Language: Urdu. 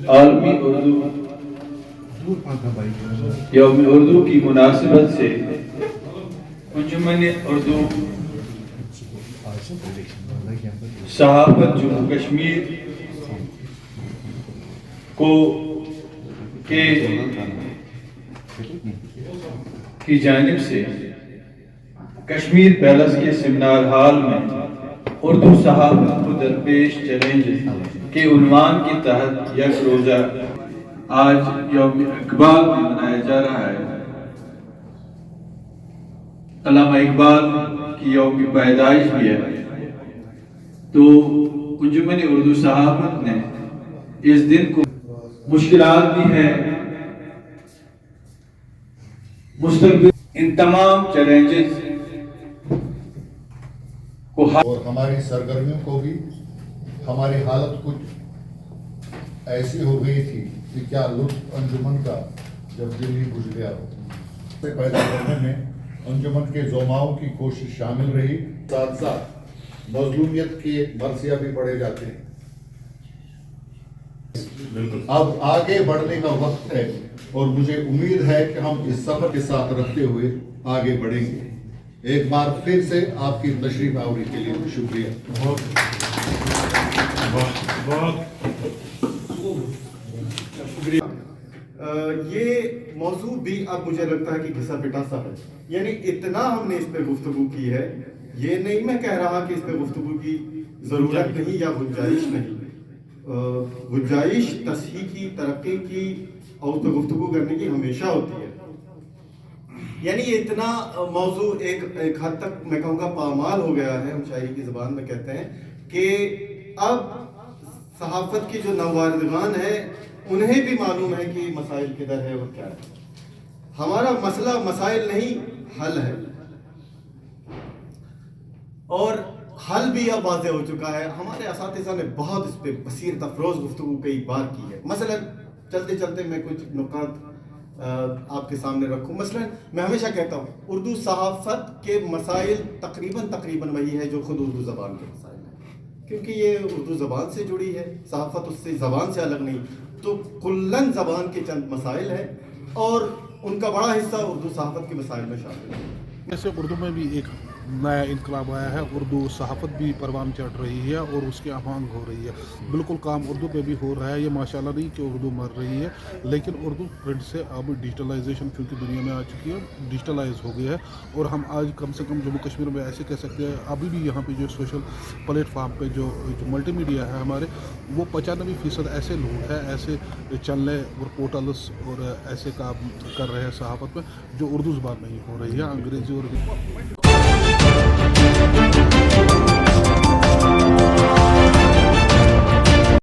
عالمی اردو یوم اردو کی مناسبت سے انجمن اردو صحافت جموں کشمیر کی جانب سے کشمیر پیلس کے سیمینار ہال میں اردو صحافت کو درپیش چیلنجز کے عنوان کے تحت یک روزہ آج یوم اقبال منایا جا رہا ہے۔ علامہ اقبال کی یوم پیدائش بھی ہے، تو انجمن اردو صحافت نے اس دن کو مشکلات بھی ہیں، مستقبل ان تمام چیلنجز کو اور ہماری سرگرمیوں کو بھی ہماری حالت کچھ ایسی ہو گئی تھی کہ کیا لطف انجمن کا جب دل ہی بجھ گیا ہو۔ سے پیدا کرنے میں انجمن کے زوماؤں کی کوشش شامل رہی، ساتھ ساتھ مظلومیت کے مرثیہ بھی پڑھے جاتے ہیں۔ اب آگے بڑھنے کا وقت ہے اور مجھے امید ہے کہ ہم اس سفر کے ساتھ رکھتے ہوئے آگے بڑھیں گے۔ ایک بار پھر سے آپ کی تشریف آوری کے لیے شکریہ۔ یہ موضوع بھی اب مجھے لگتا ہے کہ گھسا پٹا سا ہے، یعنی اتنا ہم نے اس پہ گفتگو کی ہے، یہ نہیں میں کہہ رہا کہ اس پہ گفتگو کی ضرورت نہیں یا گنجائش نہیں، گنجائش تصحیح کی، ترقی کی اور اس پہ گفتگو کرنے کی ہمیشہ ہوتی ہے۔ یعنی یہ اتنا موضوع ایک حد تک میں کہوں گا پامال ہو گیا ہے، ہم شاعری کی زبان میں کہتے ہیں کہ اب صحافت کی جو نوادران ہیں انہیں بھی معلوم ہے کہ مسائل کدھر ہے اور کیا ہے۔ ہمارا مسئلہ مسائل نہیں، حل ہے، اور حل بھی اب واضح ہو چکا ہے۔ ہمارے اساتذہ نے بہت اس پہ بصیرت افروز گفتگو کئی بار کی ہے۔ مثلا چلتے چلتے میں کچھ نکات آپ کے سامنے رکھوں۔ مثلا میں ہمیشہ کہتا ہوں اردو صحافت کے مسائل تقریباً وہی ہے جو خود اردو زبان کے مسائل ہیں، کیونکہ یہ اردو زبان سے جڑی ہے، صحافت اس سے زبان سے الگ نہیں، تو کلاً زبان کے چند مسائل ہیں اور ان کا بڑا حصہ اردو صحافت کے مسائل میں شامل ہے۔ ایسے اردو میں بھی ایک نیا انقلاب آیا ہے، اردو صحافت بھی پروان چڑھ رہی ہے اور اس کی آہنگ ہو رہی ہے، بالکل کام اردو پہ بھی ہو رہا ہے۔ یہ ماشاءاللہ نہیں کہ اردو مر رہی ہے، لیکن اردو پرنٹ سے اب ڈیجیٹلائزیشن کیونکہ دنیا میں آ چکی ہے، ڈیجیٹلائز ہو گیا ہے، اور ہم آج کم سے کم جموں کشمیر میں ایسے کہہ سکتے ہیں ابھی بھی یہاں پہ جو سوشل پلیٹ فارم پہ جو ملٹی میڈیا ہے ہمارے، وہ 95% ایسے لوگ ہیں، ایسے چینلیں اور پورٹلس اور ایسے کام کر رہے ہیں صحافت میں جو اردو زبان میں ہی ہو رہی ہے، انگریزی اور